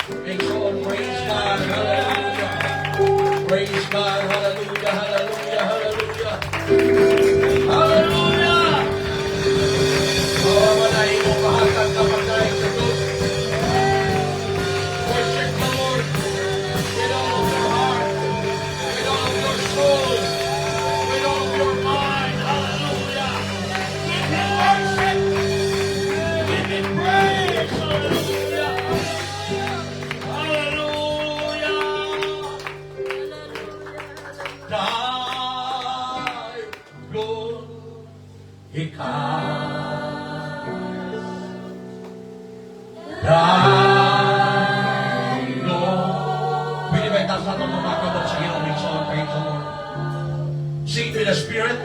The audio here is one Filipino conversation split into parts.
Make sure, praise God, hallelujah. Praise God, hallelujah, hallelujah, hallelujah. Hallelujah! Mawawalay mo mahatag na pagkain sa Diyos. Worship the Lord with all of your heart, with all of your soul, with all of your mind. Hallelujah! Give Him worship! Give Him praise! Hallelujah! Hallelujah! Thy Lord, Ikaw. Thy Lord. Pwede ba itaas natin mga kabot sa Ginoo? Make sure, praise the Lord. Sing with the Spirit.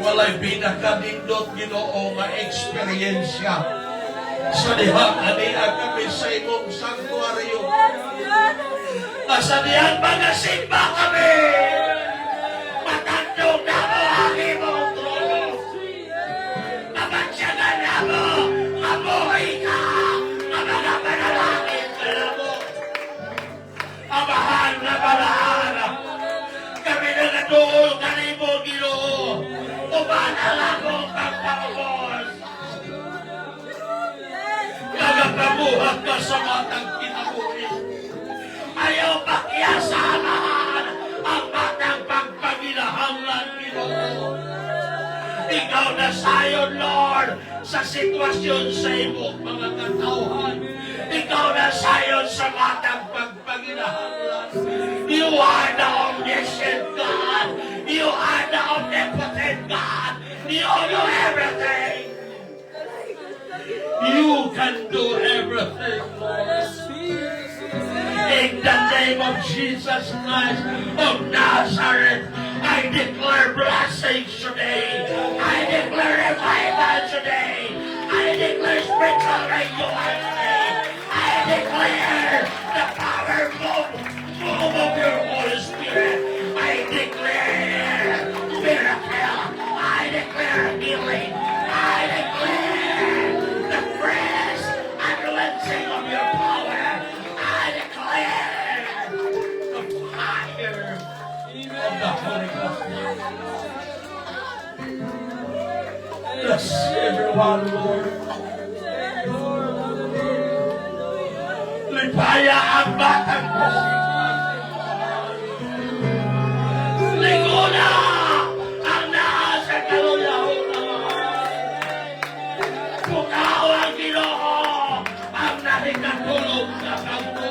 Walay pinakadindot Ginoo nga eksperyensya sa dihang ania kami sa imong sanktuaryo. Sa diyan magasimba kami. Matandong na mo ang imong trono. Nabansyagan na mo. Mabuhay ka. Ang mga panalangin ka na mo. Amahan na mahal. Kami na natuol ka ni mo, Ginoo. Umanal akong pagpapabos. Nagapabuhat ka sa matang kinabuhi. Ayaw pakiasamahan ang matang pagpagilahanglan, Ginoo. Ikaw na sayon, Lord, sa sitwasyon sa imong mga katauhan. Ikaw na sayon sa matang pagpagilahanglan. You are the omniscient God. You are the omnipotent God. You know everything. You can do everything, Lord. In the name of Jesus Christ of Nazareth, I declare blessings today. I declare revival today. I declare spiritual renewal today. I declare the power move of your Holy Spirit. I declare miracle. I declare healing. I declare the fresh anointing of your power. I declare the fire of the Holy Ghost. Bless everyone, Lord. Lipaya ang batang kasipan. Liguna ang nasa kalulahon ng mahal. Pukaw ang Ginoo ang nakikatulog sa kampo.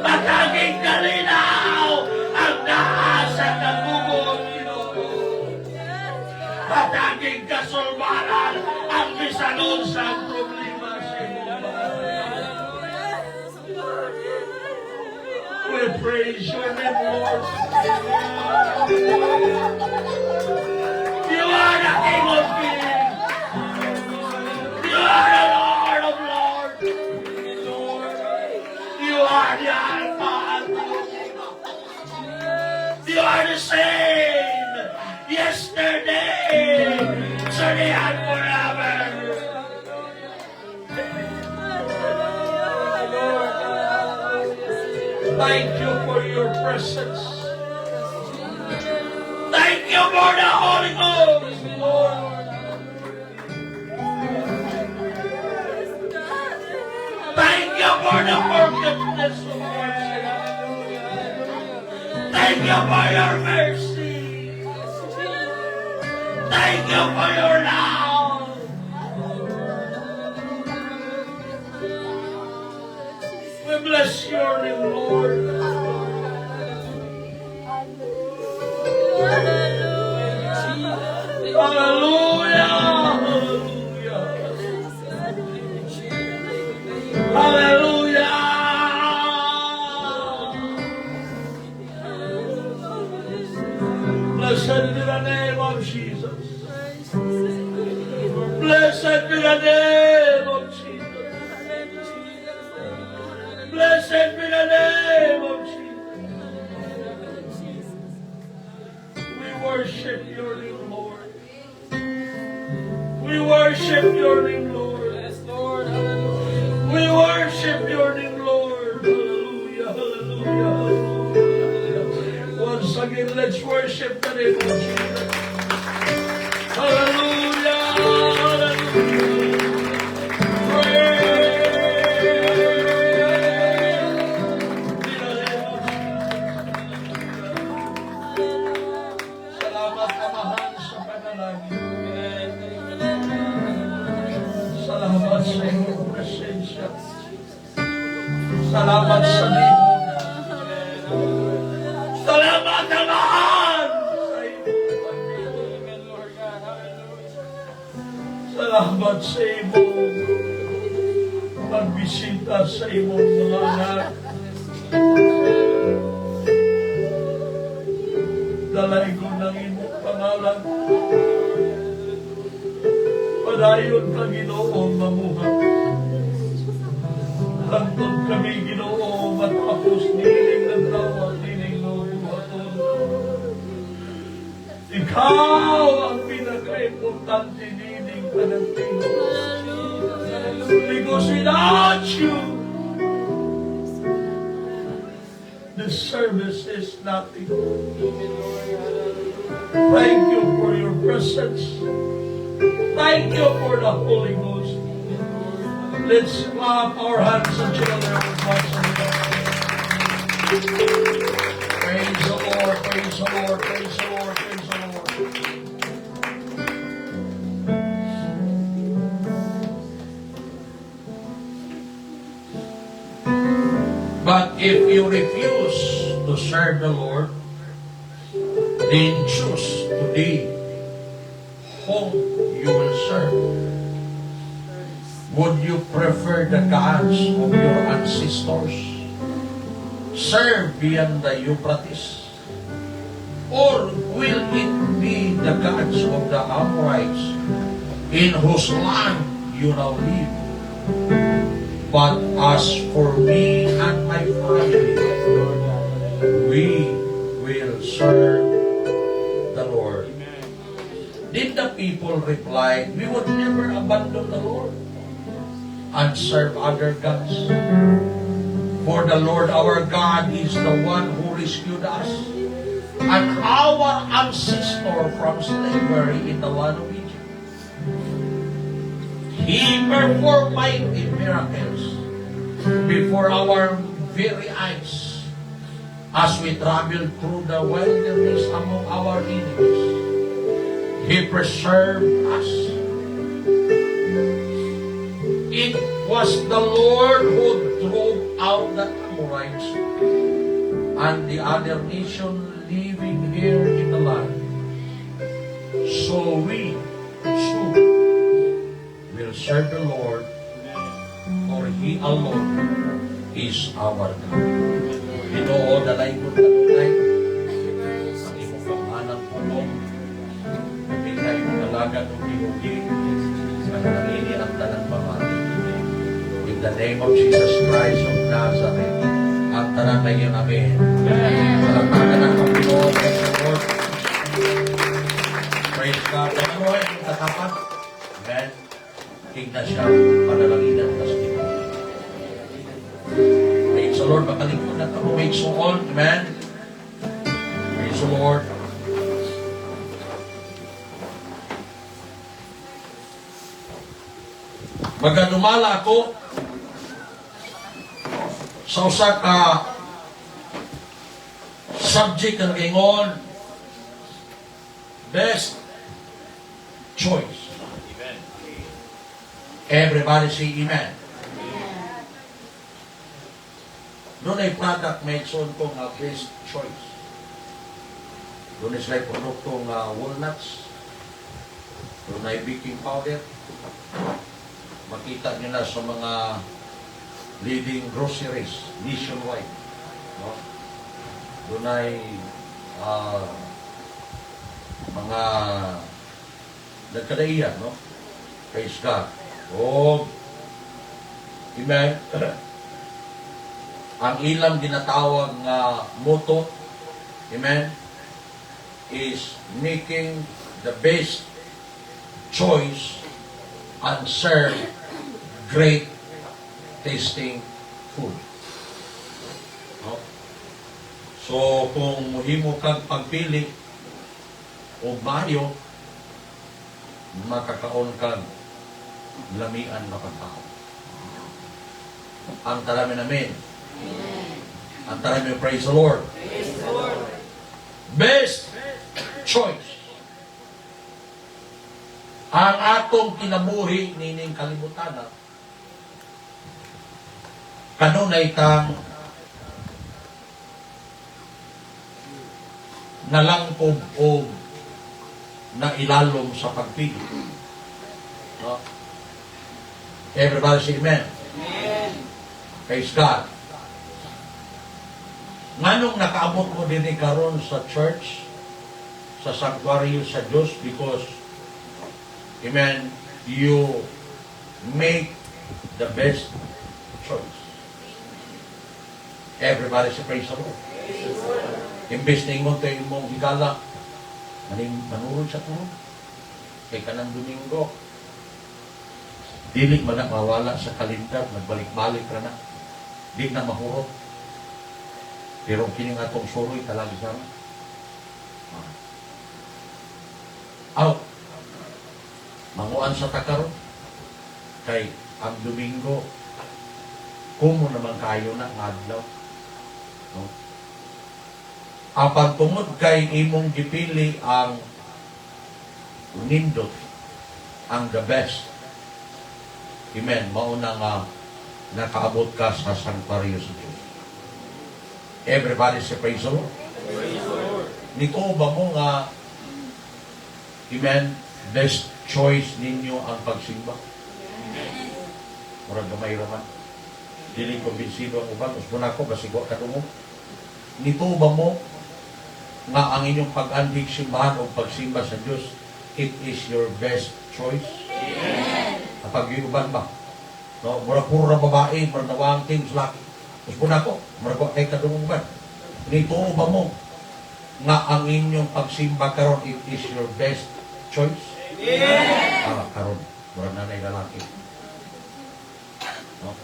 Mataging kalinaw ang nasa kagugon, Ginoo. Mataging kasulbaran ang bisanun sa problema sa iyong bahay. We praise your name, Lord. You are the King of Kings. You are the Lord of Lords. You are the Alpha and Omega. You are the same yesterday, today, and forever. Thank you for your presence. Thank you for the Holy Ghost, Lord. Thank you for the forgiveness of our sins. Thank you for your mercy. Thank you for your love. We bless your name, Lord. Hallelujah. Hallelujah. Hallelujah. Blessed be the name of Jesus. Blessed be the name of Jesus. Blessed be the name of Jesus. We worship your name, Lord. We worship your name, Lord. Yes, Lord. We worship your name, Lord. Hallelujah, hallelujah, hallelujah. Once again, let's worship the name of Jesus. Hallelujah, hallelujah. Salamat kamahan sa panalangin. Salamat sa iyong presensya. Salamat sa libog. Salamat kamahan sa iyong pagkakas. Salamat sa iyong pagbisita sa iyong mga anak. Dalay ko ng iyong pangalan. Padayon ka, Ginoo, mamuhat. Hangtod kami, Ginoo, matapos niling ng tawag, niling buhaton. Ikaw ang pinaka-importante niling panagpino. Because without you, the service is nothing. Thank you for your presence. Thank you for the Holy Ghost. Let's clap our hands unto the Lord once again. Praise the Lord, praise the Lord, praise the Lord, praise the Lord. But if you refuse to serve the Lord, then choose today whom you will serve? Would you prefer the gods of your ancestors? Serve beyond the Euphrates? Or will it be the gods of the Amorites in whose land you now live? But as for me and my family, we will serve the Lord. Did the people reply, we would never abandon the Lord and serve other gods? For the Lord our God is the one who rescued us and our ancestor from slavery in the land of Egypt. He performed mighty miracles before our very eyes as we traveled through the wilderness among our enemies. He preserved us. It was the Lord who drove out the Amorites and the other nation living here in the land. So we too will serve the Lord, for He alone is our God. Ginoo, dalay ko tanunay, ang imong panghanang pulong, nabigay mo nalagan o gihugi, ang nanini ang talang pamati. In the name of Jesus Christ of Nazareth, at tanan na yun, amen. Palagpagan ang Panginoon, praise the Lord. Praise God. Ano ay yung tatapat? Amen. Tingnan siya, panalaginan na sa ito. Praise the Lord. Makalingkod na ito. Praise the Lord. Amen. Praise the Lord. Maganumala ako sa usa ka subject ng ingon, best choice. Amen. Everybody say amen. Doon ay product mention ko nga best choice. Doon ay sila produktong walnuts. Doon ay baking powder. Makita nyo na sa mga leading groceries nationwide. No? Doon ay mga nagkadaiyan, no? Praise God. Oh, amen. Ang ilang ginatawag na motto, amen, is making the best choice and serve great tasting food. No? So, kung himo kang pagpili o mayo, makakaon kang lamian na pagkaon. Ang talamin namin. Ang talamin, praise the Lord. Praise the Lord. Best choice. Ang atong kinabuhi nining kalibutan na kanunay tang nalangkob o nailalom sa pagpili. No? Everybody say amen. Amen. Praise God. Nganong nakaabot mo din karon sa church, sa sanctuary sa Diyos, because amen, you make the best choice. Everybody say praise the Lord. Imbes na ingon tayo mong higala, manurod sa tulog. Kay kanang Domingo, dili man na mawala sa kalendar, nagbalik-balik ka na. Di na mahurot. Pero kining atong suroy talagi sa out. Manguan sa takaron. Kay ang Domingo, kumo naman kayo na adlaw. No? Apan tungod kay imong gipili ang nindot, ang the best. Amen. Mauna nga nakaabot ka sa sanctuary sa Diyos. Everybody say praise the Lord. Praise the Lord. Nito ba mo nga, amen, best choice ninyo ang pagsimba. Murag gamay raman. Dili kumbinsido ang uban, usbo na ako, basigwa ka tungo. Nito ba mo nga ang inyong pag-andig simbahan o pagsimba sa Diyos, it is your best choice? Kapag yung uban ba? No, murag puro na babae, murag nawang things laki. Usbo na ako, murag wa kay kadungong uban. Nito ba mo nga ang inyong pagsimba karon, it is your best choice? Karon, murag nanay lalaki. No?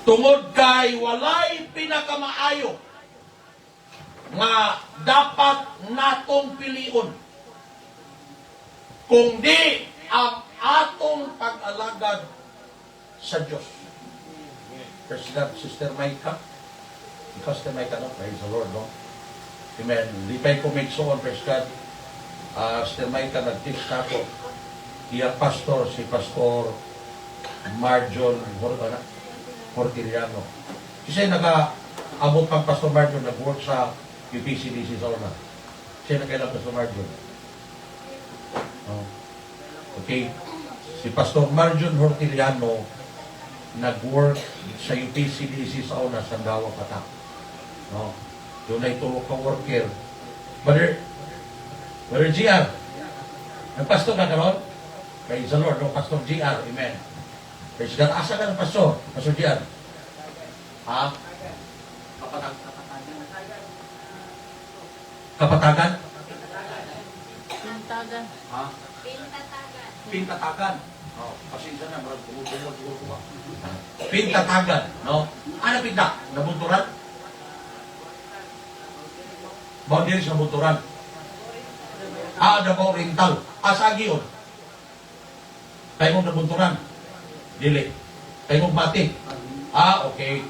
Tungod kay walay pinakamaayo nga dapat natong pilion kung di ang atong pag-alagad sa Diyos. President Sister Maika, Sister Maika, no? Praise the Lord, no? Amen. Lipay ko make so on, praise God. Sister Maika, nag-teach na ako. Iyang pastor, si Pastor Marjon Hortiliano. Kasi nag-abot pang Pastor Marjon, nag-work sa UPCDC sa una. Kasi nagkailang Pastor Marjon. Okay. Si Pastor Marjon Hortiliano, nag-work sa UPCDC sa una, sa Dawa Patak. No? Doon ay tulog ka worker. Brother GR, nagpastor ka karon? Praise the Lord, no? Pastor GR, amen. Praise God. Asa ka ng pastor? Pastor GR? Ha? Kapatagan? Pintagan. Ha? Pintatagan. Oh, pasensya na, marag tumutulog ko ba? Pintatagan, no? Ano pinta? Nabunturan? Boundary sa bunturan. Dabaw rental. Asagi yun. Kayo mong nabunturan. Dili. Kayo mong mati. Okay.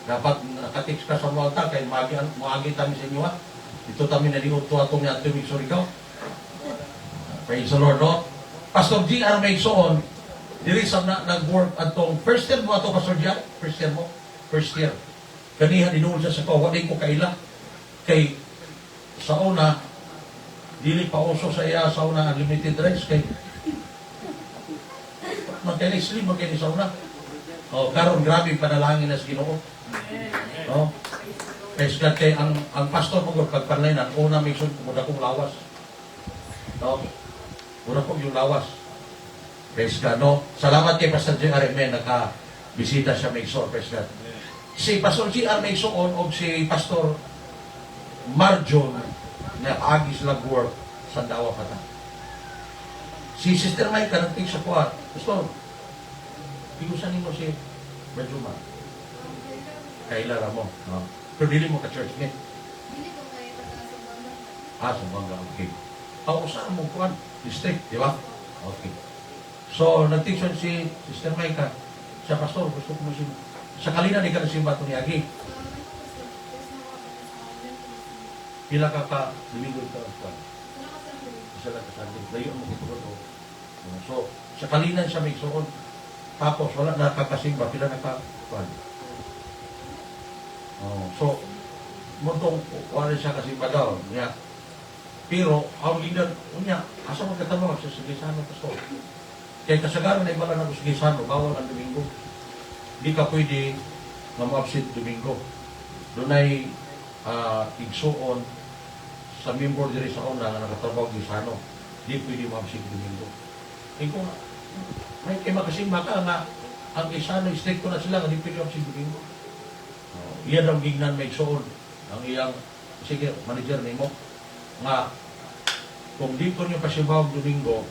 Dapat nakatiks ka sa mga altar, kaya maagi kami sa inyo, ha? Ito kami naligot to atong yung ating ikaw. Praise the Lord, no? Pastor G.R. Mayson, diri sa nag-work atong first year mo ato, Pastor G.R.? First year mo? First year. Kanihan, inuul siya sa kawanin ko kaila. Kay, sa una, dili pa uso sa iya sa una unlimited rights, kay magkainig slim, magkainig sa una. Karon grabe panalangin na sa Ginoo. No? Kay ang pastor mo pagpanlaynan, una may sun, muna kong lawas. No? Una kong yung lawas. Praise God, no? Salamat kay Pastor J.R. Amen, naka-bisita siya may sor, praise God. Si Pastor J.R. Mayson o si Pastor Marjon na agi sila work sa Dawa Patak. Si Sister Maika nagting sa kuha, Pastor, igusan mo si Marjuma. Kailara mo. No? Pero dili mo ka-church niya. Dili ko kayo sa banda. Sa Bangga, okay. Saan mo kuhan? District, di ba? Okay. So, nag-teach si Sister Maika, siya, Pastor, gusto ko mo si... Sa kalina, di ka nasimba ito ni Agi. Pila ka Domingo ito. Isa lang ka Sunday. Layo mo ito. So, sa kalina siya may suon. Tapos, wala nakakasimba. Pila nakakuhan. So, muntong wala siya kasimba daw. Niya. Pero, ang leader, niya, asa magkatanong sa Sigisano, Pastor? Kaya kasagaran na ibala ng Sigisano, bawal ang Domingo. Di ka pwede na ma-absent Domingo. Doon ay igsuon sa member diri sa una na nakatrabaho di Gisano. Di pwede ma-absent Domingo. Kung may makasimba ka nga ang Gisano, stricto na sila nga di pwede ma-absent Domingo. Iyan ang gignan may igsuon. Ang iyang, sige, manager ni mo, nga kung di ko nyo pasimbaw Domingo,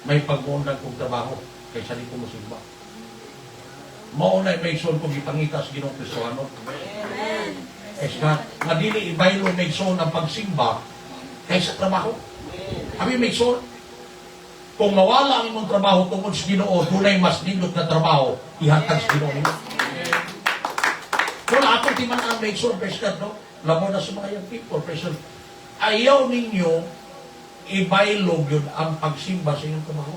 may pag-uundag kong trabaho kaysa di ko masimba. Maunay may son kong ipangita sa Ginoong Kristohano. Nga dili ibaylo may son ang pagsimba kaysa trabaho. Kami may son, kung mawala ang imong trabaho tungkol sa Ginoo, tunay mas nindot na trabaho, ihatag sa Ginoo nimo. Kung atong timan ang may son, President, no? Lamo na sa mga young people, President. Ayaw ninyo ibaylog yun ang pagsimba sa inyong trabaho.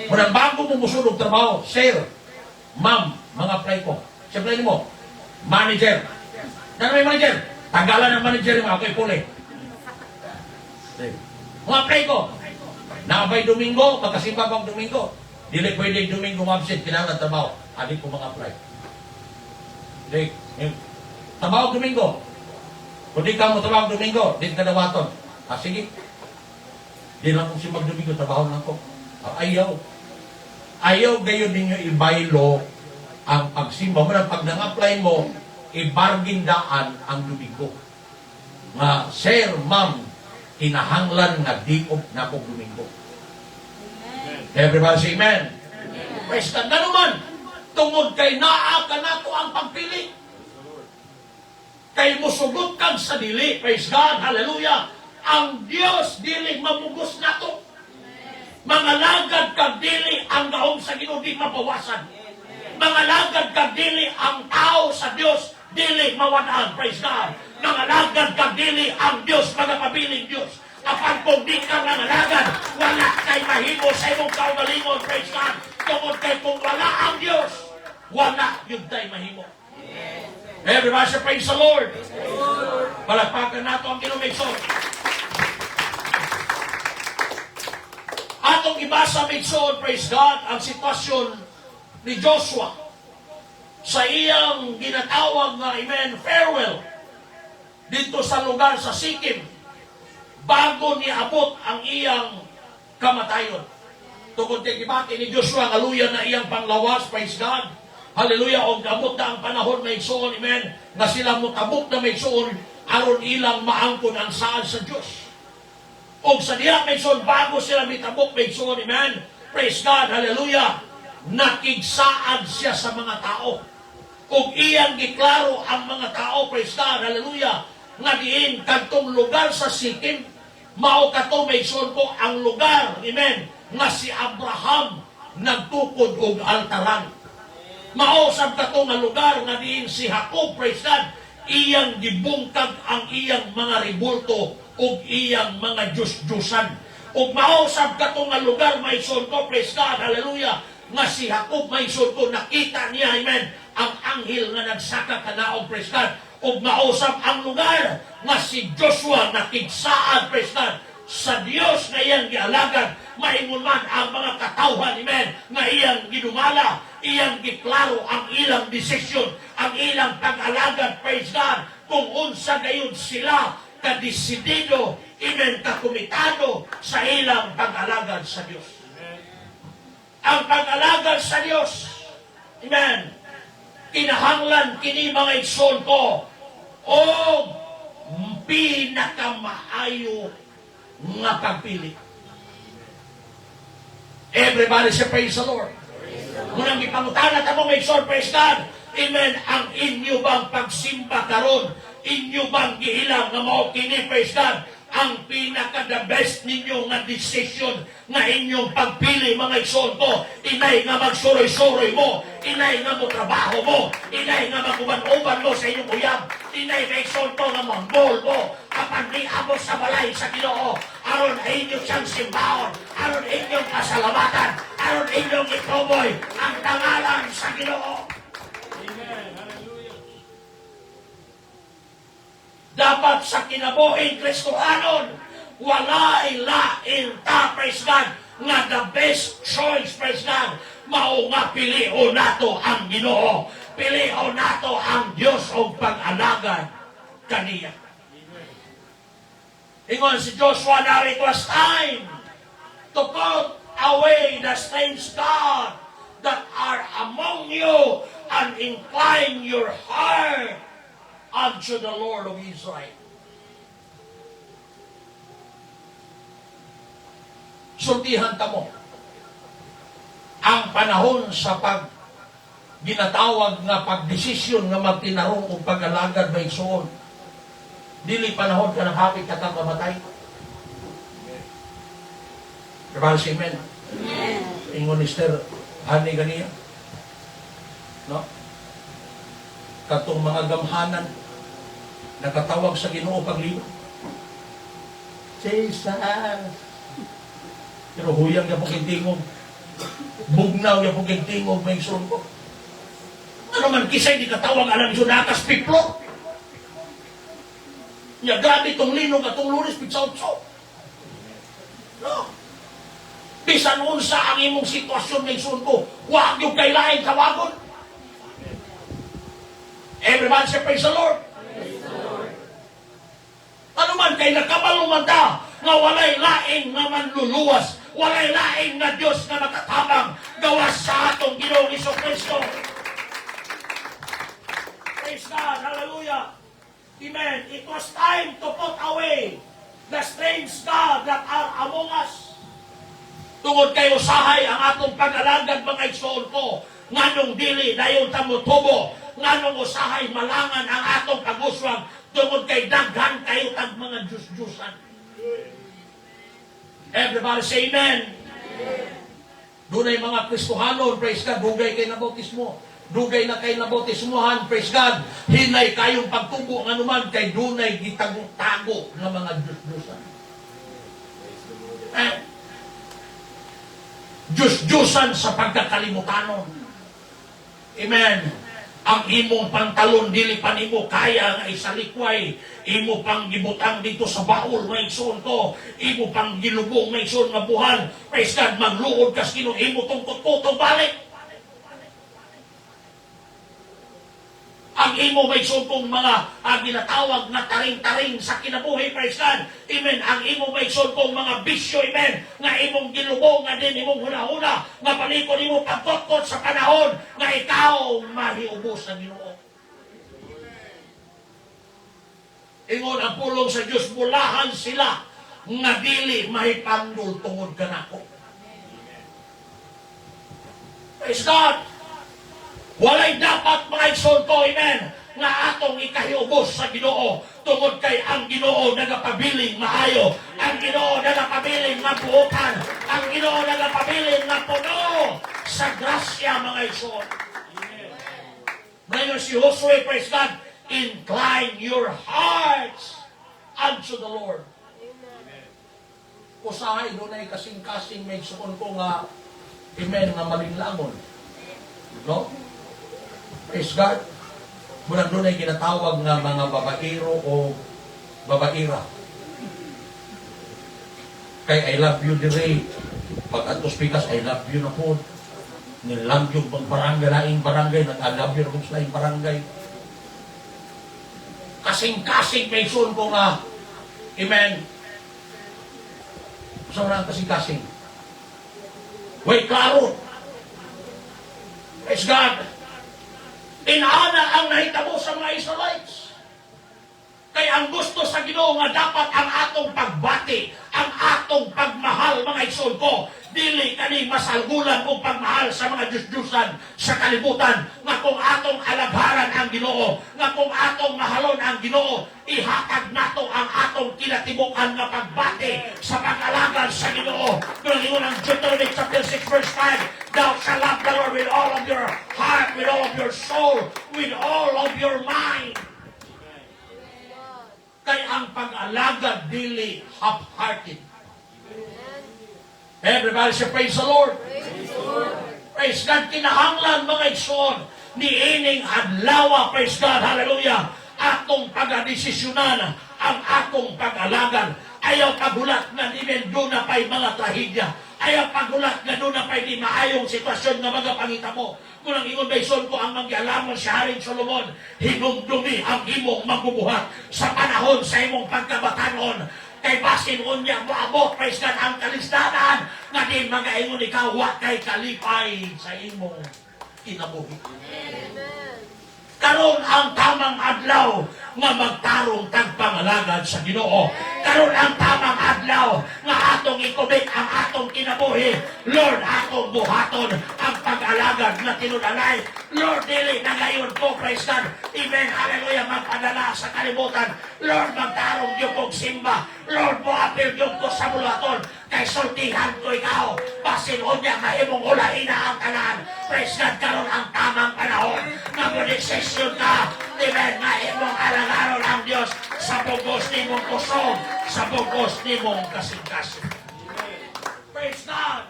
Kung bago mo musulog trabaho, sir, ma'am, mga apply ko. Sa apply mo, manager. Yan may manager. Tagalan ng manager mo, ako'y puli. Mga pray ko, nakabay Domingo, magkasimba bang Domingo? Dili pwede Domingo mabsent, kailangan trabaho. Adi ko mga apply. Dili, trabaho Domingo. Kung di ka mo trabaho Domingo, di ka dawaton. Sige. Di lang kung si mag-Domingo, trabaho lang ko. Ayaw. Ayaw gayon ninyo ibaylo ang pagsimba mo. Pag nang-apply mo, ibargin daan ang Domingo. Nga, sir, ma'am, kinahanglan nga diop na kong Domingo. Everybody say amen. Praise God. Nga naman, tungod kay naa ka na to ang pagpili. Kay musugot kang sa dili. Praise God. Hallelujah. Ang Diyos dili mamugos na to. Mga lagad kag dili ang gaong sa Ginoo di mabawasan. Mga lagad kag dili ang tao sa Diyos dili mawadaan. Praise God. Nangalagad kag dili ang Diyos, magapabiling Diyos. Apan kung di ka nangalagad, wala kay mahimo sa imong kaugalingon. Praise God. Tungod kay kung wala ang Diyos, wala yun tayo mahimo. Everybody say praise the Lord. Palagpakan nato ang Ginoo. Atong ibasa Migson, praise God, ang sitwasyon ni Joshua sa iyang ginatawag na, amen, farewell dito sa lugar sa Sikkim bago niabot ang iyang kamatayon. Tungkol kay gibati ni Joshua, haluya na iyang panglawas, praise God. Hallelujah, o gamot na ang panahon na igsoon, amen, na sila mutabok na may igsoon, aron ilang maangkon ang saan sa Diyos. O sa diya may igsoon, bago sila mitabok may igsoon, amen, praise God, hallelujah, nakigsaad siya sa mga tao. Kung iyang giklaro ang mga tao, praise God, hallelujah, nga diin kadtong lugar sa Sikkim, mao kato may igsoon ko ang lugar, amen, nga si Abraham nagtukod og altaran. Mausap ka to nga lugar nga diin si Jacob, praise God, iyang gibungkag ang iyang mga ribulto o iyang mga Diyos-Diyosan. O mausap ka to nga lugar, may son ko, praise God, hallelujah, nga si Jacob, may son ko, nakita niya, amen, ang anghel nga nagsaka kanaog, praise God. O mausap ang lugar nga si Joshua nakigsaad, praise God, sa Diyos nga iyang gialagad, maingon man ang mga katawhan, amen, nga iyang ginumala, iyang giklaro ang ilang desisyon, ang ilang pag-alagad, praise God, kung unsa gayon sila kadesidido, amen, kakumitado sa ilang pag-alagad sa Diyos. Ang pag-alagad sa Diyos, amen, kinahanglan kini mga igsoon ko, o pinakamaayo nga pagpili. Everybody say praise the Lord. Munang ipangutana ta mo may praise God. Amen. Ang inyo bang pagsimba karon, inyo bang gihilang nga mao kini, praise God, ang pinaka-the best ninyo nga decision nga inyong pagpili, mga igsoon ko, inay nga magsuroy-suroy mo, inay nga mo trabaho mo, inay nga maguban-uban mo sa inyong uyab, inay nga igsoon ko nga manggol mo, kapag di amo sa balay sa Ginoo, aron inyong siyang simbahon, aron inyong pasalamatan, aron inyong ituboy ang tangalan sa Ginoo. Dapat sa kinabuhing Kristohanon, walay lain ta, praise God, nga the best choice, praise God, mao nga piliho nato ang Ginoo, piliho nato ang Diyos o pag-alagad kaniya. Ingon si Joshua, now it was time to put away the strange God that are among you and incline your heart unto the Lord of Israel. Sultihan ta mo ang panahon sa ginatawag nga pagdesisyon nga magtinarong o pag-alagad may igsoon. Dili panahon ka nakapit ka kang mamatay. Everybody say amen. Amen. Ingon Esther, hani ganiya. No? Katong mga gamhanan nakatawag sa Ginoo pagliw. Jesus. Pero huyang ya pong tingog. Bugnaw ya pong tingog may igsoon ko. Ano man kisay di katawag alam sa nakas piplo. Nya grabe itong linog at itong lunes pitsao-tsaw. No. Bisan unsa ang imong sitwasyon ng sunko, huwag yung kailain tawagon. Everybody say praise the Lord. Ano man kay nakabalumanda nga walay laing nga manluluwas, walay laing nga Diyos nga makatabang gawas sa atong Ginoong Jesucristo. Praise God, hallelujah. Amen. It was time to put away the strange God that are among us. Tungod kay usahay ang atong pag-alagad mga igsoon ko, nganong dili dayon ta motubo, nganong usahay malangan ang atong pag-uswag, tungod kay daghan kayo tag mga Diyos-Diyosan. Everybody say amen. Dunay mga Kristohanon, praise God, dugay kay nabautismo. Dugay na kay nabautismohan, praise God. Hinay kayong pagtubo ng anuman kay dunay gitagong-tago ng mga Diyos-Diyosan. Diyos-Diyosan sa pagkakalimutanon. Amen. Ang imong pantalon, dili pa nimo kaya nga isalikway. Imo pang gibutang dito sa baul, may igsoon ko. Imo pang ginubong, may igsoon nga buhan. Praise God, magluod kas kino, imo tong tututong balik. Ang imo may sumpong mga ginatawag na taring-taring sa kinabuhi, praise God. Amen. Ang imo may sumpong mga bisyo, amen, nga imong gilubong, nga din imong huna-huna, nga palikod imo pagkotkot sa panahon, nga ikaw mahiubos sa Ginoo. Ingon ang pulong sa Diyos, bulahan sila, nga dili mahipandol tungod kanako. Praise God. Walay dapat mga igsoon ko, amen, nga atong ikahiubos sa Ginoo, tungod kay ang Ginoo nagapabiling maayo, ang Ginoo nagapabiling mabuutan, ang Ginoo nagapabiling na puno sa grasya mga igsoon. Ngayon si Josue, praise God, incline your hearts unto the Lord. Usahay doon ay kasing-kasing may igsoon ko nga, amen, na malinglangon. No? Praise God. Muna doon ay ginatawag nga mga babaero o babaera. Kay I love you dire. Pag atos pikas, I love you na po. Nilang yung barangay, laing barangay, nag-I love you na po sa laing barangay. Kasing-kasing may son ko nga. Amen. Saan na ang kasing-kasing? Wait, klaro. Praise God. Inaana ang nahitabo sa mga Israelites. Kaya ang gusto sa Ginoo nga dapat ang atong pagbati, ang atong pagmahal, mga igsoon ko, dili kani masalgulan o pagmahal sa mga Diyos-Diyosan sa kalibutan, nga kung atong alagharan ang Ginoo, nga kung atong mahalon ang Ginoo, ihatag nato ang atong kinatibukan nga pagbati sa pag-alagad sa Ginoo. Kung ingon ang Deuteronomy chapter 6 verse 5, thou shalt love the Lord with all of your heart, with all of your soul, with all of your mind. Kay ang pag-alagad dili half-hearted. Everybody say praise the Lord. Praise God. Kinahanglan mga igsoon ni ining adlaw, praise God, hallelujah, atong pag-desisyonan ang atong pag-alagad. Ayaw pagulat na di doon na pa'y mga trahedya. Ayaw pagulat na doon na pa'y di maayong sitwasyon nga mga pangitabo. Kung ang ingon bayson ko ang mangyalamon sa Haring Solomon, hinumdumi ang imong magbubuhat sa panahon sa imong pagkabatanon. Kay basin unya moabot, praise God, ang kalisdanan nga di mga ingon ikaw wa kay kalipay sa imong kinabuhi. Karon ang tamang adlaw nga magtarong tagpangalagad sa Ginoo. Karon ang tamang adlaw nga atong ikubit ang atong kinabuhi. Lord, atong buhaton ang pag-alagad na tinudalay. Lord, dili na ngayon po, praise God. Amen, hallelujah, magpadala sa kalibutan. Lord, magtarong yung kong simba. Lord, buhapil yung ko sa mulaton. Kay sultihan ko ikaw. Basin o niya, mahimong ulahin na ang tanan. Praise God, karon ang tamang panahon. Nag-desisyon ka. Amen, na imong alagaron ang Diyos sa bugos ni mong kusog, sa bugos ni mong kasing-kasing. Praise God.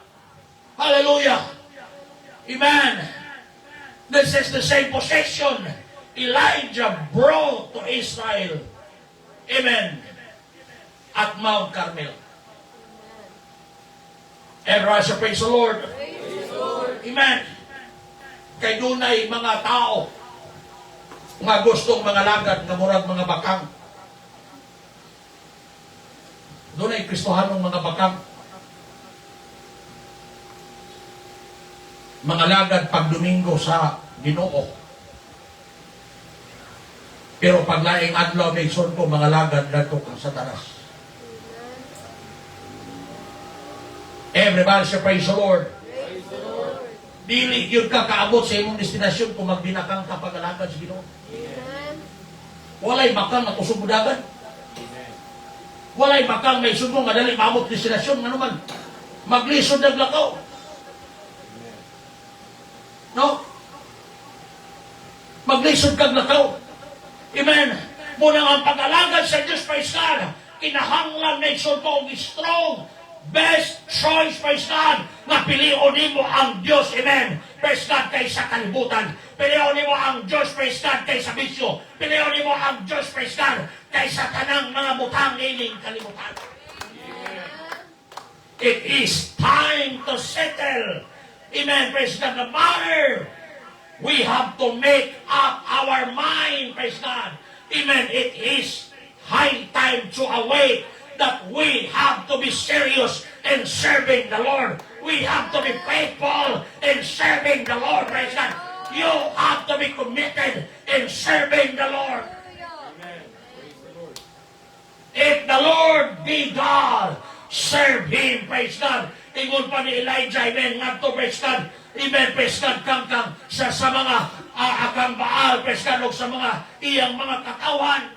Hallelujah. Amen. This is the same possession Elijah brought to Israel Amen. At Mount Carmel. And rise and praise the Lord. Amen. Kay dunay mga tao nga gustong mga lagad nga murag mga bakang. Dunay Kristohanong mga bakang. Mga lagad pag Domingo sa Ginoo. Pero pag laing adlaw may son ko mga lagad dito kang Satanas. Everybody say praise the Lord. Dili yun ka kaabot sa imong destinasyon kung magbinakang ka pag-alagad sa Ginoo. Walay bakang na kusog mudagan. Walay bakang may sugong madali maabot destinasyon nga naman. Maglisod naglakaw. No? Maglisod kag lakaw. Amen. Muna ang pag-alagad sa Diyos, praise God. Kinahanglan na isulto strong. Best choice, praise God, na pilion nimo ang Diyos, amen, praise God, kaysa kalibutan. Pilion nimo ang Diyos, praise God, kaysa bisyo. Pilion nimo ang Diyos, praise God, kaysa tanang mga butang nining kalibutan. It is time to settle, amen, praise God, the matter. We have to make up our mind, praise God, amen. It is high time to awake that we have to be serious in serving the Lord. We have to be faithful in serving the Lord. Praise God. You have to be committed in serving the Lord. If the Lord be God, serve Him. Praise God. Ingon pa ni Elijah, amen, nga to, praise God. Amen, praise God, kang sa mga akang Baal, praise God, o sa mga iyang mga katawan.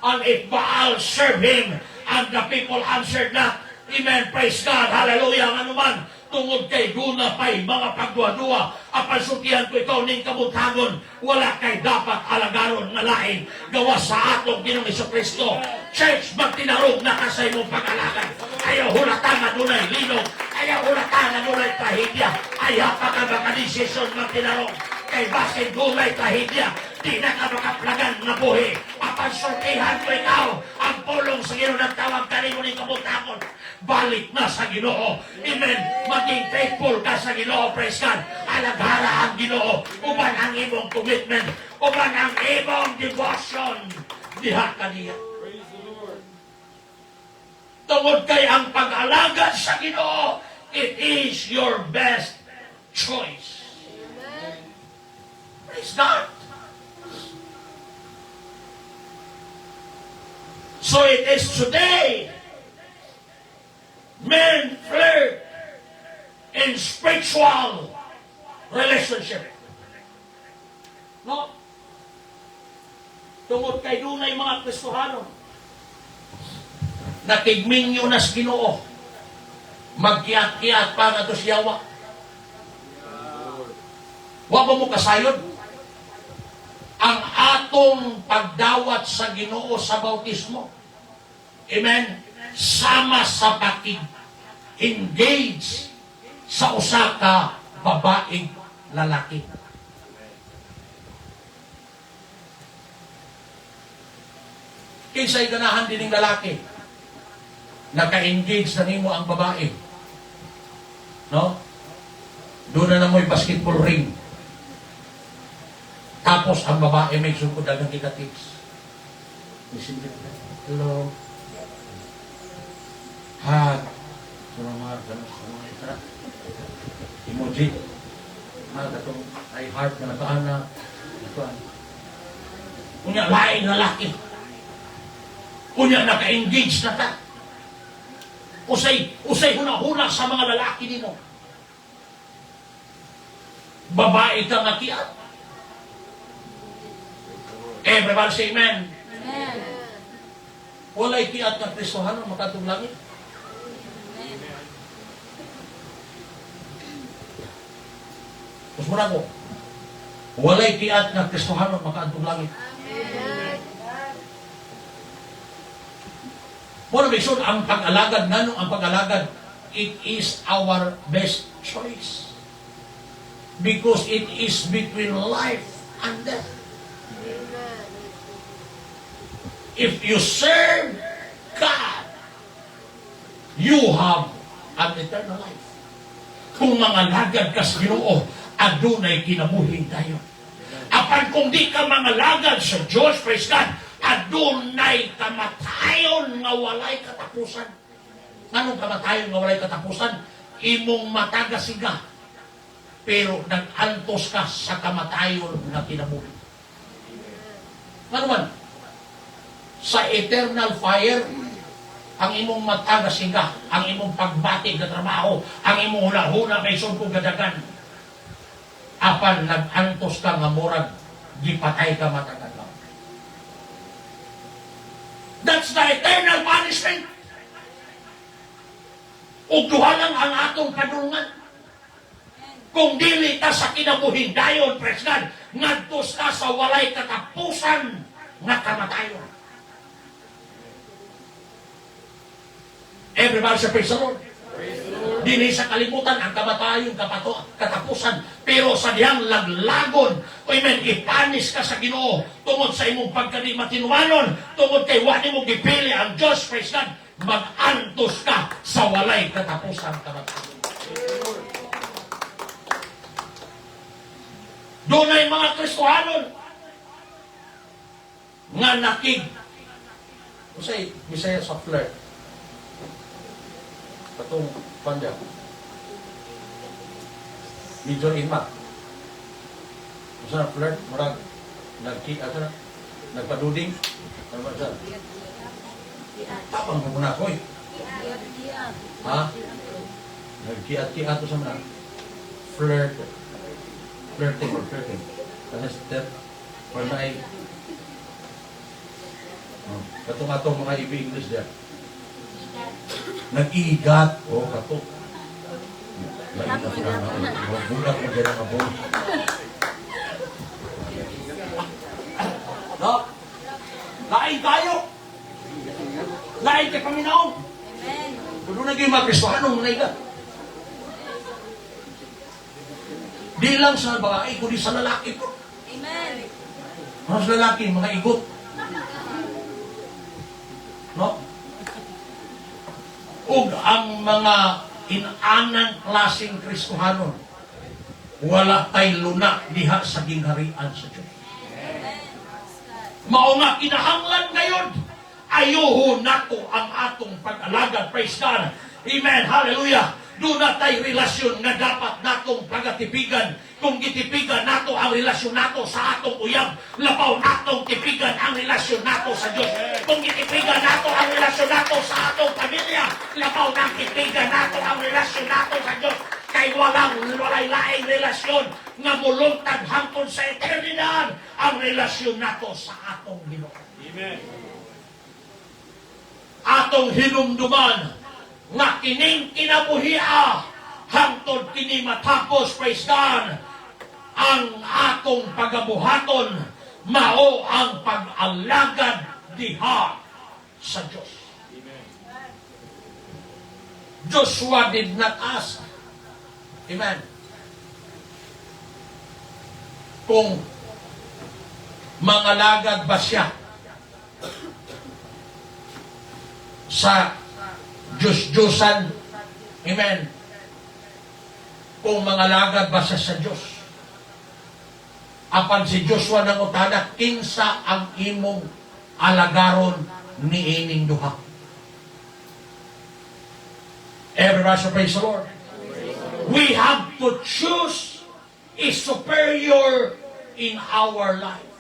And if Baal served him, and the people answered not, amen, praise God, hallelujah, ano man, tungod kay guna pa'y mga pagduwa-duwa, apansutihan ko ikaw ning kabutangon, wala kay dapat alagaron na lain, gawa sa atong Ginoong Jesucristo. Church, magtinarog na ka sa imong pag-alagan. Ayaw hulatan na dunay linog, ayaw hulatan na dunay trahedya, ayaw pa ka makadesisyon magtinarog. Kay basin gulay trahedya, di na ka makaplagan na buhi. Papansultihan ko ikaw, ang pulong sa Ginoo nagtawag kanimo ni kabutangon. Balik na sa Ginoo. Amen. Maging faithful ka sa Ginoo, praise God. Alagara ang Ginoo. Uban ang imong commitment. Uban ang imong devotion. Diha ka niya. Tungod kay ang pag-alagad sa Ginoo, it is your best choice. Praise God. So it is today. Men flirt in spiritual relationship. No? Tungod kay dunay mga Kristohano natigminyo na sa Ginoo. Magkiat-kiat pa nga to siyawa. Wa mo kasayod. Ang atong pagdawat sa Ginoo sa bautismo. Amen. Sama sa pakig-engage sa usa ka babaeng lalaki. Kinsay ganahan din ng lalaki. Naka-engage na nimo ang babae. No? Doon na mo'y basketball ring. Tapos ang babae may sugod dagang kikatips. Hello. Hug. Salamat. Salamat. Emoji. Itong ay heart na nataan na. Kunya laing lalaki. Kunya naka-engage na ta. Usay huna-huna sa mga lalaki nino. Babae ka nakiat. Everybody say amen. Amen. Walay kiat ng Kristohanon makatong langit. Tapos muna ko, walay kiat ng Kristohanon makatong langit. Amen. Muna may sure, ang pag-alagad, nano ang pag-alagad, it is our best choice. Because it is between life and death. if you serve God, you have an eternal life. Kung mga lagad ka sa Ginoo, adunay kinabuhi dayon. Apan kung di ka mga lagad sa Diyos, praise God, adunay kamatayon nga walay katapusan. Anong kamatayon nga walay katapusan? Imong matagasiga, pero nag-antos ka sa kamatayon na kinabuhi. Ano man? Sa eternal fire, ang imong matagasiga, ang imong pagbatig na trabaho, ang imong hula-hula may sugpong gadagan. Apan nag-antos ka nga murag, gipatay ka matagal lang. That's the eternal punishment. Ug duha lang ang atong padulungan. Kung dili ta sa kinabuhi dayon, praise God, ngadtos ka sa walay katapusan nga kamatayon. Everybody say praise the Lord. Dili sa kalimutan ang kamatayon, katapusan, pero sa diyang laglagon, amen, ipanis ka sa Ginoo tungod sa imong pagkadi matinumanon, tungod kay wani mo gipili ang Diyos, praise God, mag-antos ka sa walay katapusan kamatayon. Doon ay mga Kristohanon nga nakig. Usay, Bisaya sa flirt. Patong panda. Medyo ima. Usa na flirt, murag nagki ata nagpaduding. Ano ba siya? Tapang mo muna ko eh. Ha? Nagkiat-kiat to sa mga flirt. Flirting or flirting. Ano step? Or na ay katong atong mga ibi English there. Nag-iigat. O, kato. Nag-iigat na ako. Bulat mo dyan ang abong. No? Lain tayo. Lain kay Panginoon. Kung doon naging mga Kristohanong naigat. Di lang sa babae, kundi sa lalaki po. Amen. Mga sa lalaki, mga igot. No? Ug ang mga inanang klaseng Kristohanon, wala tay luna diha sa gingharian sa Diyos. Mao nga kinahanglan ngayon, ayuho nato ang atong pag-alagad. Praise God. Amen. Hallelujah. Doon na tayo relasyon na dapat natong pagatipigan. Kung gitipigan nato ang relasyon nato sa atong uyab, labaw natong tipigan ang relasyon nato sa Diyos. Kung gitipigan nato ang relasyon nato sa atong pamilya, labaw nang tipigan nato ang relasyon nato sa Diyos. Kay walay laing relasyon nga mulungtad hangtod sa eternidad ang relasyon nato sa atong Ginoo. Amen. Atong hinumduman nga kining kinabuhia hangtod kini matapos, praise God, ang atong pagabuhaton mao ang pag-alagad diha sa Diyos. Joshua did not ask, amen, kung mga lagad ba siya sa Diyos-Diyosan, amen, kung mga lagad ba siya sa Diyos. Apan si Joshua nang utana, kinsa ang imong alagaron ni ining duha. Everybody should praise the Lord. We have to choose a superior in our life.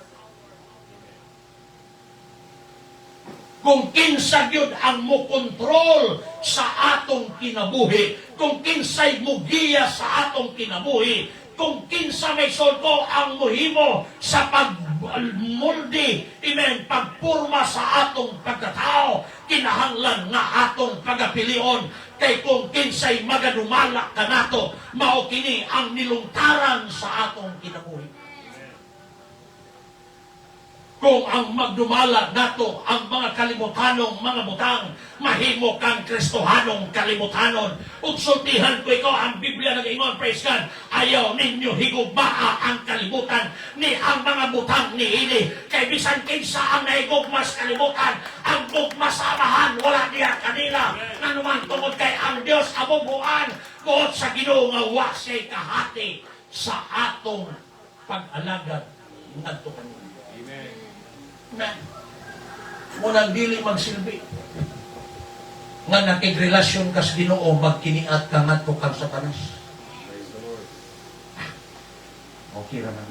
Kung kinsa gyud ang mo kontrol sa atong kinabuhi, kung kinsay mugiya sa atong kinabuhi, kung kinsa may sulko ang muhimo sa pagmuldi, amen, pagpurma sa atong pagkatao, kinahanglan nga atong pagapilion. Kay kung kinsay magadumala ka nato, mao kini ang nilungtaran sa atong kinabuhi. Kung ang magdumala nato ang mga kalibutanong mga butang, mahimo kang Kristohanong kalibutanon. Ug sultihan ko ikaw ang Biblia nag-ingon, praise God, ayaw ninyo higugmaa ang kalibutan ni ang mga butang ni ini. Kay bisan kinsa ang nahigugmas kalibutan, ang gugmas sa amahan, wala niya kanila. Nanuman tungod kay ang Dios abubuan, kuot sa Ginoo nga wa siya'y kahati sa atong pag-alagad ngadto kanila. Na munang dili magsilbi nga nakigrelasyon kas Ginoo magkiniat ka ngadto kang Satanas. Okay ra man.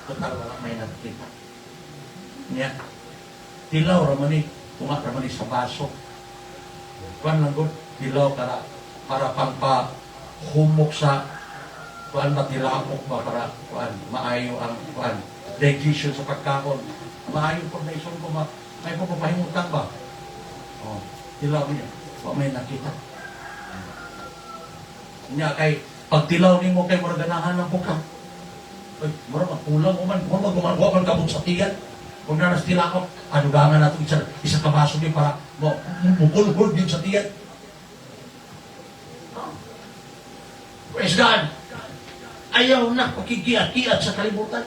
Total wala may nakita. Nya tilaw ra man ni tunga ra man ni sa baso. Kuan lang gud tilaw para pangpa humok sa kuan ba tilapok ba para kuan maayo ang kuan digestion sa pagkaon. Maayo po na isong ko, may papapahimutan ba? O, tilaw niya. O, may nakita. Niya kay, pag tilaw ni mo kay maraganahan ng buka. Ay, marang kulang mo man. Kung magumagawa man kabot sa tiyan. Kung naras tilakot, anugangan natin isa kabaso niya para mukul-kul din sa tiyan. Praise God! Ayaw na pakikiat-kiat sa kalibutan.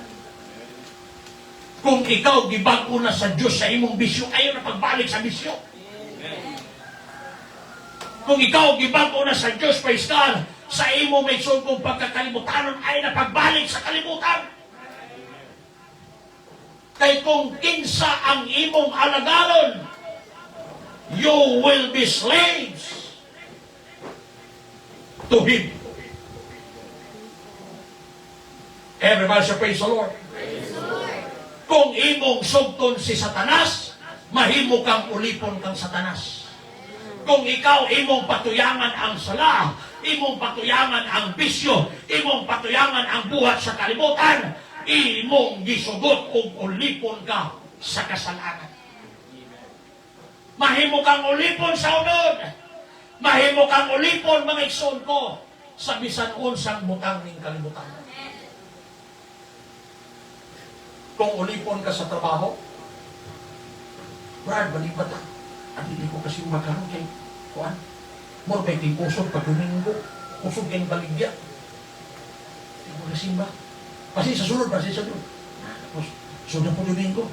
Kung ikaw gibago na sa Diyos sa imong bisyo, ayaw na pagbalik sa bisyo. Kung ikaw gibago na sa Diyos, praise God, sa imong may sulgong pagkakalibutan, ayaw na pagbalik sa kalibutan. Kay kung kinsa ang imong alagaron, you will be slaves to Him. Everybody say praise the Lord. Kung imong sugton si Satanas, mahimo kang ulipon kang Satanas. Kung ikaw imong patuyangan ang sala, imong patuyangan ang bisyo, imong patuyangan ang buhat sa kalibutan, imong gisugot ug ulipon ka sa kasalanan. Mahimo kang ulipon sa unod. Mahimo kang ulipon mga igsoon ko sa bisan unsang butang ning kalibutan. Kung ulipon ka sa trabaho, Brad, balibat lang. At hindi ko kasi magkaroon kay Juan. More by ting usod pag Domingo. Usod kayong baligya. Hindi ko kasi ba? Kasi sa sunod, kasi sa sunod. Tapos, sunod po Domingo.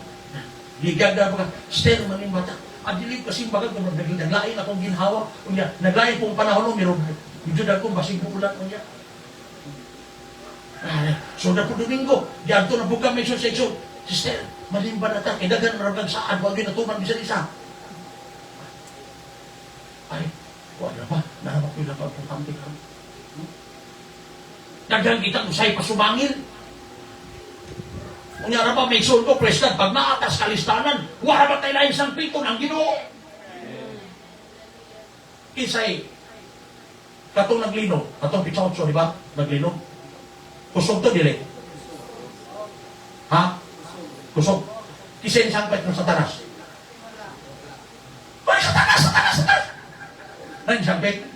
Ligag na ba ka? Stay naman yung bata. At dilip kasi bagag kung naglain akong ginhawa. Kunya, naglain pong panahon meron. Medyo dagong basing puulan kunya. Sunod po Domingo. Diyan to na buka may section. Sister, malimba na ta. Kidagan maramdag saan. Huwag yun natuman bisa isa. Ay, wala ba? Naramak ko yung lapag kong kampik ka. Daghan kita kung sa'yo pasumangil. Kung yara ba may sulto, Preston, pag naatas kalistanan, wala ba tayo lain sang piton ang Ginoo? Kisay, katong naglino, katong pichotso, di ba? Naglino. Kusog to, dili. Ha? Kusog. Kisay sangpet ng Satanas. Ay, Satanas! Ano sangpet?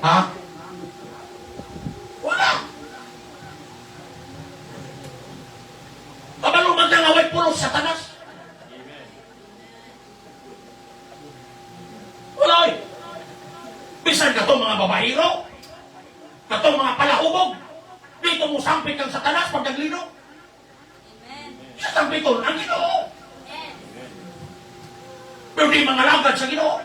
Ha? Wala! Kabalumag na ngaway pulos Satanas. Wala eh. Bisan ka to mga babaero, ka to mga palahubog, dito mo sampit ang Satanas pag naglino. Siya sampiton ang Ginoo. Pero di mga lagad sa Ginoo.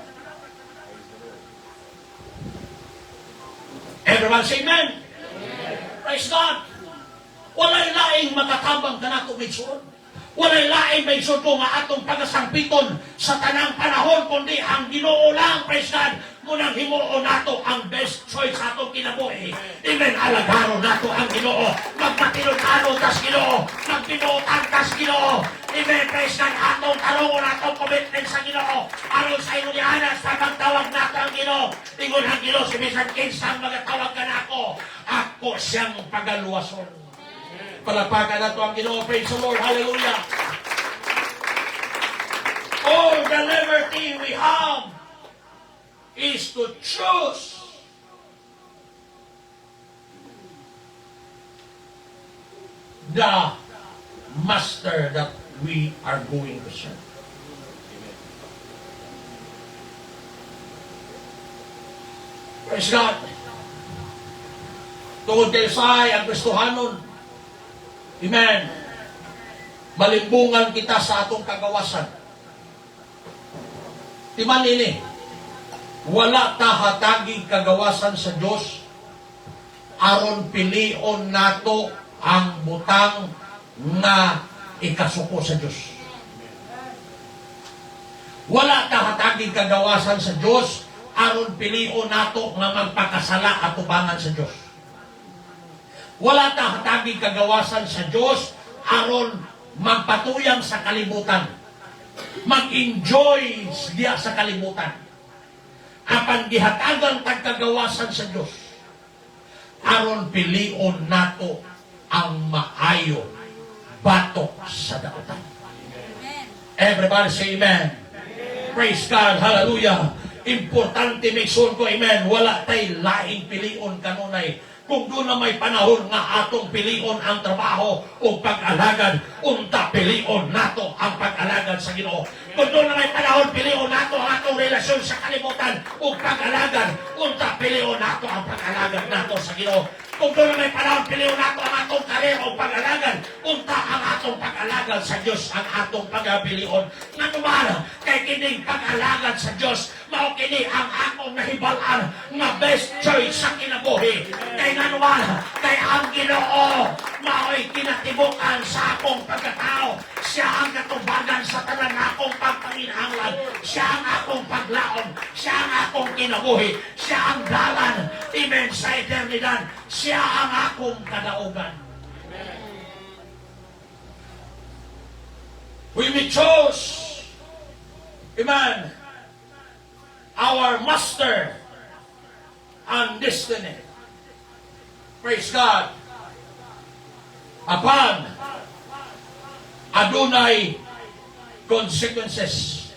Everyone say amen. Praise God. Walay laing makatabang ka nato may suod. Walay laing may suod ko nga atong pagasampiton sa tanang panahon, kundi ang Ginoo lang, praise God, munang himuon nato ang best choice sa atong kinabuhi. Amen, alagaro nato ang Ginoo. Magpatilon-ano tas Ginoo. Magpinuotan tas Ginoo. Amen, praise God, atong tarungon, atong commitment sa Ginoo. Aron sa inunianas, sa magtawag nato ang Ginoo. Ingon ang Ginoo, si Bisan Kinsang magatawag ka na ako siyang pagaluwason. Palapakan na ito ang Ginoo. Praise the Lord. Hallelujah. All the liberty we have is to choose the master that we are going to serve. Praise God. Tungod kay Isay, ang Kristohanon. Amen. Malimbungan kita sa atong kagawasan. Timan ini, wala tahataging kagawasan sa Diyos aron pilion nato ang butang nga ikasuko sa Diyos. Wala tahataging kagawasan sa Diyos aron pilion nato nga magpakasala at tubangan sa Diyos. Wala tahataging kagawasan sa Diyos aron magpatuyang sa kalibutan. Mag-enjoy diya sa kalibutan. Apan gihatagan tagkagawasan sa Diyos aron pilion nato ang maayo batok sa daotan. Everybody say amen. Praise God. Hallelujah. Importante may son ko, amen. Wala tay laing pilion kanunay. Kung doon na may panahon nga atong pilion ang trabaho o pag-alagad, unta pilion nato ang pag-alagad sa Ginoo. Kung doon na may panahon, pilion nato ang atong relasyon sa kalibutan o pag-alagad, unta pilion nato ang pag-alagad nato sa Ginoo. Kung doon na may panahon, pilion nato ang atong karir o pag-alagad, unta ang atong pag-alagad sa Diyos ang atong pag-pilion. Nga naman, kay kining pag-alagad sa Diyos, mao kini ang akong nahibalan nga best choice sa kinabuhi. Kay nga naman, kay ang Ginoo mao'y kinatibukan sa akong pagkatao. Siya ang katubagan sa tanan akong pagpanginahanglan. Siya ang akong paglaom. Siya ang akong kinabuhi. Siya ang dalan. Amen sa eternidad. Siya ang akong kadaugan. We chose, amen, our master and destiny. Praise God. Apan adunay consequences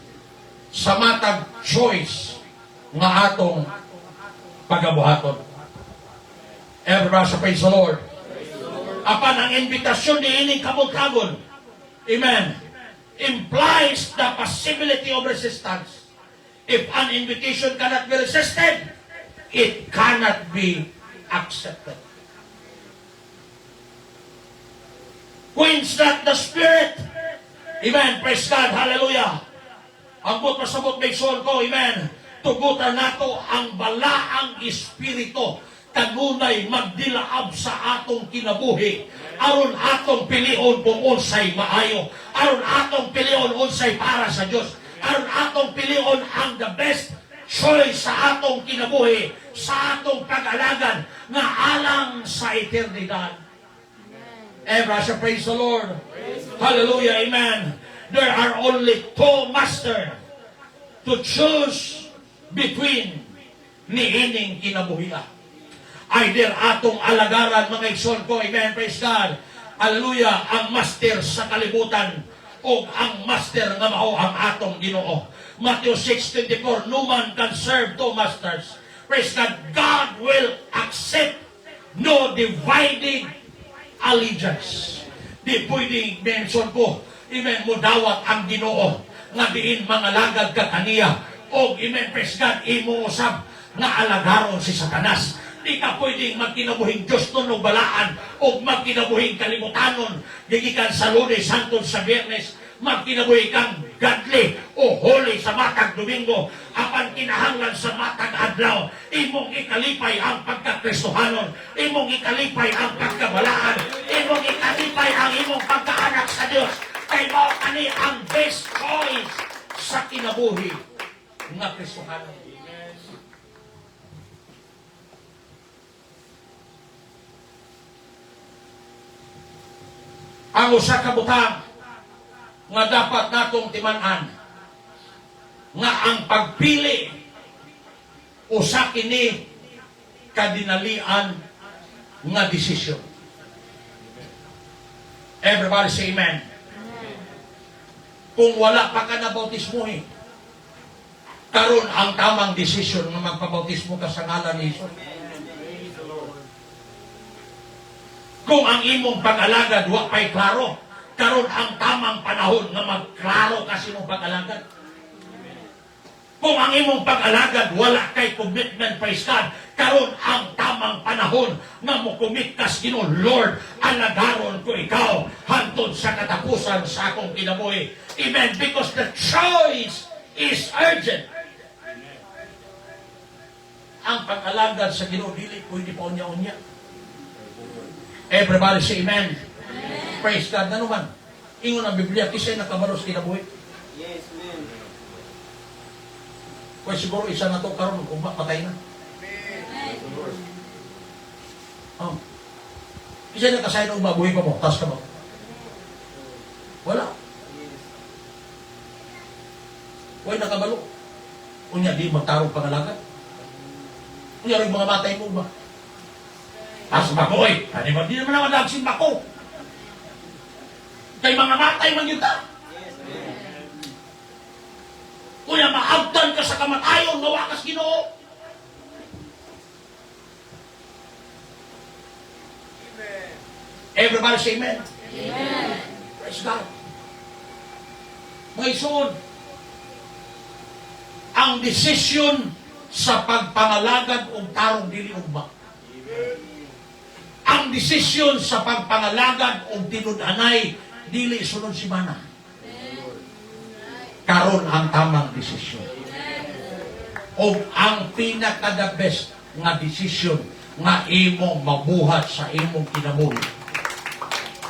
sa matag choice nga atong pagabuhaton. Everybody say praise the Lord. Apan ang invitasyon ni ining kabutagon, amen, implies the possibility of resistance. If an invitation cannot be resisted, it cannot be accepted. Quench not the spirit. Amen. Praise God. Hallelujah. Ambot pasabot may soul ko. Amen. Tugutan nato ang balaang espiritu kanunay magdilaab sa atong kinabuhi. Aron atong pilion kung unsay maayo. Aron atong pilion unsay para sa Diyos. Aron atong pilion ang the best choice sa atong kinabuhi, sa atong pag-alagad nga alang sa eternidad. Everybody praise the Lord. Hallelujah. Amen. There are only two masters to choose between niining kinabuhian. Either atong alagaran mga igsoon ko, amen, praise God, hallelujah, ang master sa kalibutan o ang master nga mao ang atong Ginoo. Matthew 6:24, no man can serve two masters. Praise God. God will accept no dividing allegiance. Di pwedeng mention ko, amen, mo dawat ang Ginoo nga diin mga lagad ka kaniya o amen, praise God, imo usab nga alagaron si Satanas. Di ka pwedeng magkinabuhing Diyos nun o balaan o magkinabuhing kalimutanon gigikan sa Lunes hangtod sa Biyernes. Magkinabuhi kang godly o holy sa matag Domingo. Apan kinahanglan sa matag adlaw, imong ikalipay ang pagkakristohanon, imong ikalipay ang pagkabalaan, imong ikalipay ang imong pagkaanak sa Diyos. Kay mao kani ang best choice sa kinabuhi nga kristohanon. Ang usa ka butang nga dapat natong timan-an nga ang pagpili usa kini kadinalian nga desisyon. Everybody say amen. Kung wala pa ka na bautismuhin, karon ang tamang desisyon nga magpabautismo ka sa ngalan ni Jesus. Kung ang imong pag-alagad wa pay klaro, karon ang tamang panahon nga magklaro ka sa imong pag-alagad. Kung ang imong pag-alagad wala kay commitment, praise God, karon ang tamang panahon nga mo commit ka sa Ginoo. Lord, alagaron ko ikaw hangtod sa katapusan sa akong kinabuhi. Amen. Because the choice is urgent. Ang pag-alagad sa Ginoo dili pwede pa unya-unya. Everybody say amen. Praise God. Ano man? Ingon ang Biblia, kisay nakabalos kinabuhi. Yes, ma'am. Kaya siguro isa na to karon kung patay na. Oh. Kisay nakasay na mabuhay pa mo, tas ka mo. Wala. Huwag nakabalo. Unya di magtarong pangalagan. Unya rin mga matay mo ba? As bakoy, di naman naman nagsin bako. Kay mga matay man yun ta. Kuya, maabdan ka sa kamatayon, nawakas Ginoo. Everybody say amen. Amen. Praise God. Mga isun, ang desisyon sa pagpangalagad og tarong dili ugma. Ang desisyon sa pagpangalagad og tinud-anay dili sunod si mana. Karon ang tamang desisyon. O ang pinaka-the best nga desisyon nga imong mabuhat sa imong kinabuhi,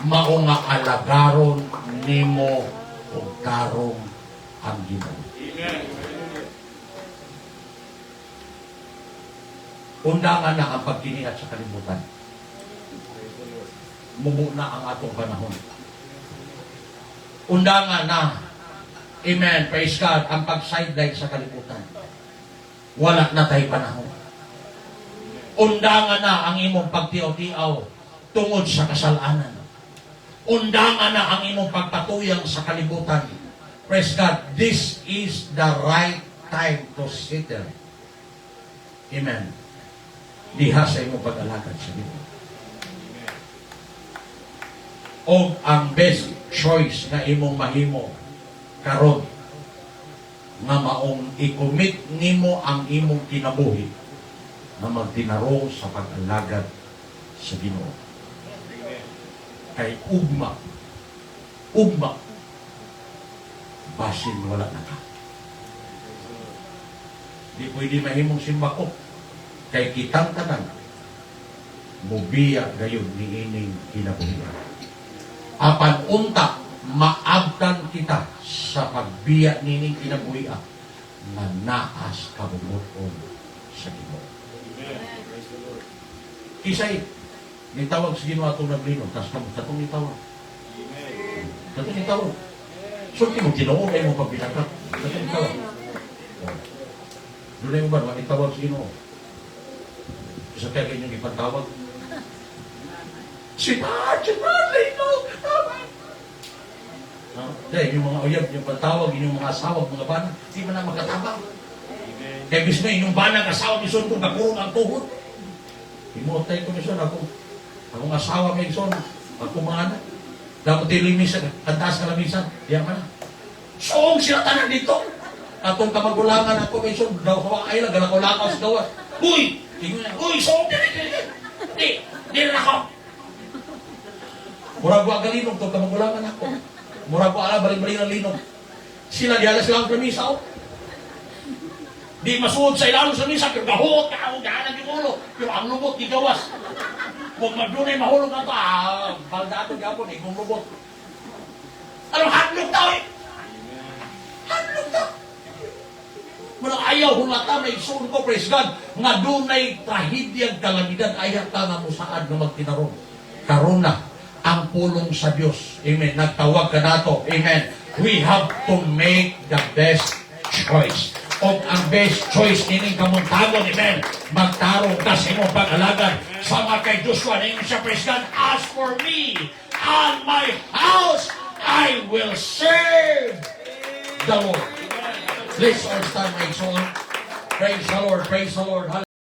mao nga alagaron nimo og tarong ang Ginoo. Undangan na ang pagkiniat sa kalibutan. Mubo na ang atong panahon. Undangan na, amen, praise God, ang pag-sideline sa kalibutan. Wala na tayo panahon. Undangan na ang imong pagtiaw-tiaw tungod sa kasalanan. Undangan na ang imong pagpatuyang sa kalibutan. Praise God, this is the right time to settle. Amen. Diha sa imong pag-alagad sa Ginoo. O ang best choice na imong mahimo karon nga maong i-commit nimo ang imong kinabuhi na magtinarong sa pag-alagad sa Ginoo. Kay ugma, basin wala na ka. Di pwede mahimong simbako. Kay kitang tanan, mubiya gayon ni ining kinabuhi. Apan unta, maabtan kita sa pagbiya nining kinabuhi na naas kabubuton sa Ginoo. Kisay, nitawag sa Ginoo atong naglinon, tas katong nitawag. Katong nitawag. Sulti mo, Ginoo, ay mo pagpinagkat. Katong nitawag. Doon mo ba, nitawag sa Ginoo? Isa kaya kanyang ipatawag. Si Lino! Dahil yung mga uyab, yung pagtawag, yung mga asawag, mga banang, hindi man na magkatabang. Kaya mismo yung banang asawa, mison ko, nakurong ang tuhod. Imotay ko mison, akong asawa, mison, akong mga anak. Dapat tilimisan, kantaas ka lamisan, diyan ka na. Soong sila tanan dito. Atong kamagulangan ako, mison, daw kawa ay lang, galako lakaw sa gawas. Uy! Uy, soong, di na ako. Murag wa galinom, itong kamagulangan ako. Murag wa ala, balik-balik ng linom. Sila, di alas lang premisa, oh. Di masuod sa ilalo sa misa, pero gahot, gahanag yung ulo. Pero ang lubot, di gawas. Kung magdunay mahulog na ito, baldato gapon eh, kung lubot. Ano, hadlok tao eh. Hadlok tao. Walang ayaw, hulata, may isuon ko, praise God, nga dunay trahidyang kalamidad, ayaw ka nga musaad na magtinarong. Karon na, ang pulong sa Diyos. Amen. Nagtawag ka na to. Amen. We have to make the best choice. O ang best choice ining kamuntagon, amen, magtarong ka sa imong pag-alagad sa mga kay Joshua na ingon siya, praise God, as for me and my house, I will serve the Lord. Let's all stand, my son. Praise the Lord, praise the Lord.